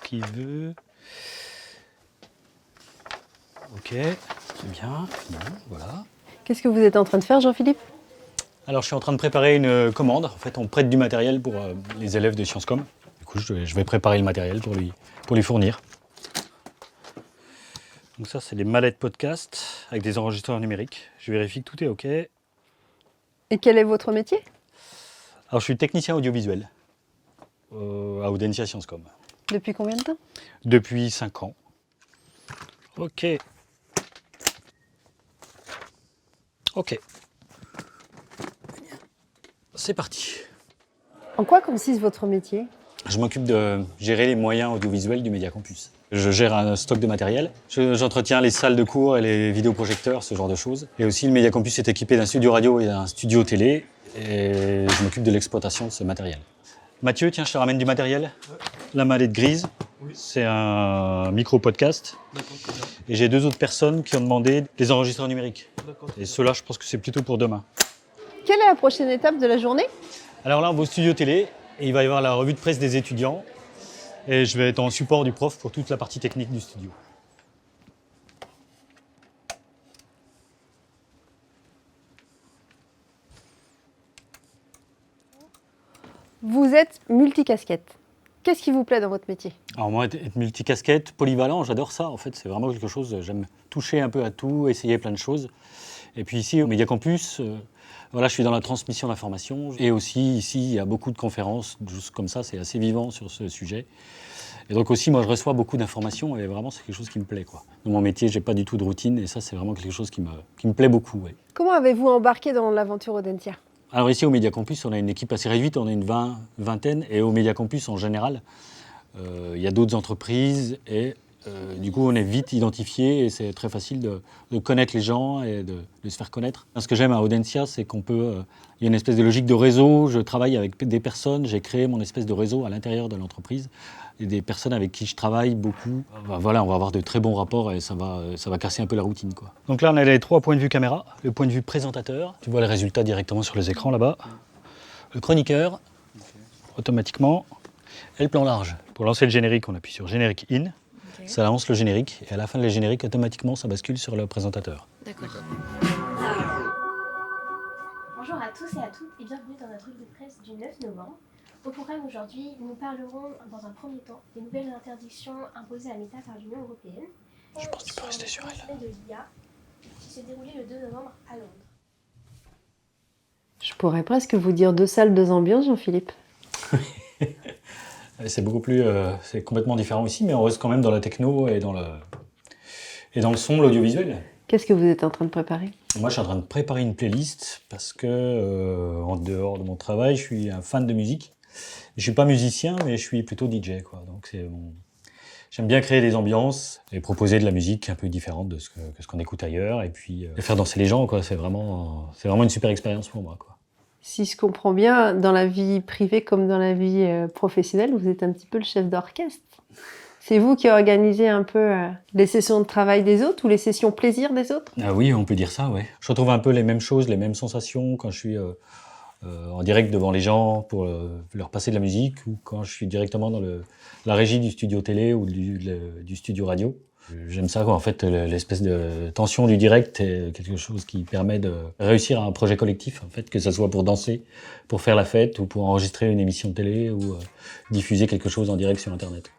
qui veut. Ok, c'est bien, fini, voilà. Qu'est-ce que vous êtes en train de faire, Jean-Philippe? Alors je suis en train de préparer une commande. En fait, on prête du matériel pour les élèves de Sciences Com. Du coup, je vais préparer le matériel pour lui fournir. Donc ça, c'est des mallettes podcast avec des enregistreurs numériques. Je vérifie que tout est OK. Et quel est votre métier? Alors je suis technicien audiovisuel à Audencia Sciences Com. Depuis combien de temps? Depuis 5 ans. Ok. Ok. C'est parti. En quoi consiste votre métier? Je m'occupe de gérer les moyens audiovisuels du Média Campus. Je gère un stock de matériel. J'entretiens les salles de cours et les vidéoprojecteurs, ce genre de choses. Et aussi, le Média Campus est équipé d'un studio radio et d'un studio télé. Et je m'occupe de l'exploitation de ce matériel. Mathieu, tiens, je te ramène du matériel. La mallette grise, c'est un micro-podcast. Et j'ai 2 autres personnes qui ont demandé des enregistreurs numériques. Et ceux-là, je pense que c'est plutôt pour demain. Quelle est la prochaine étape de la journée? Alors là, on va au studio télé et il va y avoir la revue de presse des étudiants. Et je vais être en support du prof pour toute la partie technique du studio. Vous êtes multicasquette. Qu'est-ce qui vous plaît dans votre métier? Alors moi, être multicasquette, polyvalent, j'adore ça. En fait, c'est vraiment quelque chose, j'aime toucher un peu à tout, essayer plein de choses. Et puis ici, au Média Campus, voilà, je suis dans la transmission d'informations. Et aussi, ici, il y a beaucoup de conférences, juste comme ça, c'est assez vivant sur ce sujet. Et donc aussi, moi, je reçois beaucoup d'informations et vraiment, c'est quelque chose qui me plaît, quoi. Dans mon métier, j'ai pas du tout de routine et ça, c'est vraiment quelque chose qui me plaît beaucoup, ouais. Comment avez-vous embarqué dans l'aventure Audencia? Alors ici, au Média Campus, on a une équipe assez réduite, on est une vingtaine. Et au Média Campus, en général, il y a d'autres entreprises et du coup, on est vite identifié et c'est très facile de connaître les gens et de se faire connaître. Ce que j'aime à Audencia, c'est qu'on peut... il y a une espèce de logique de réseau. Je travaille avec des personnes. J'ai créé mon espèce de réseau à l'intérieur de l'entreprise. Et des personnes avec qui je travaille beaucoup. Voilà, on va avoir de très bons rapports et ça va casser un peu la routine, quoi. Donc là, on a les 3 points de vue caméra. Le point de vue présentateur. Tu vois les résultats directement sur les écrans là-bas. Le chroniqueur, automatiquement. Et le plan large. Pour lancer le générique, on appuie sur générique in. Okay. Ça lance le générique et à la fin de le générique, automatiquement, ça bascule sur le présentateur. D'accord. Bonjour à tous et à toutes et bienvenue dans notre revue de presse du 9 novembre. Au programme aujourd'hui, nous parlerons dans un premier temps des nouvelles interdictions imposées à Meta par l'Union européenne. Je pense que tu peux rester sur elle. De l'IA qui s'est déroulé le 2 novembre à Londres. Je pourrais presque vous dire 2 salles, 2 ambiances, Jean-Philippe. C'est beaucoup plus, c'est complètement différent ici, mais on reste quand même dans la techno et dans le son, l'audiovisuel. Qu'est-ce que vous êtes en train de préparer? Moi, je suis en train de préparer une playlist parce que, en dehors de mon travail, je suis un fan de musique. Je suis pas musicien, mais je suis plutôt DJ, quoi. Donc j'aime bien créer des ambiances et proposer de la musique un peu différente de ce qu'on écoute ailleurs, et puis faire danser les gens, quoi. C'est vraiment une super expérience pour moi, quoi. Si je comprends bien, dans la vie privée comme dans la vie professionnelle, vous êtes un petit peu le chef d'orchestre. C'est vous qui organisez un peu les sessions de travail des autres ou les sessions plaisir des autres? Ah oui, on peut dire ça, ouais. Je retrouve un peu les mêmes choses, les mêmes sensations quand je suis en direct devant les gens pour leur passer de la musique ou quand je suis directement dans la régie du studio télé ou du studio radio. J'aime ça, quoi. En fait, l'espèce de tension du direct est quelque chose qui permet de réussir un projet collectif, en fait, que ce soit pour danser, pour faire la fête ou pour enregistrer une émission de télé ou diffuser quelque chose en direct sur Internet.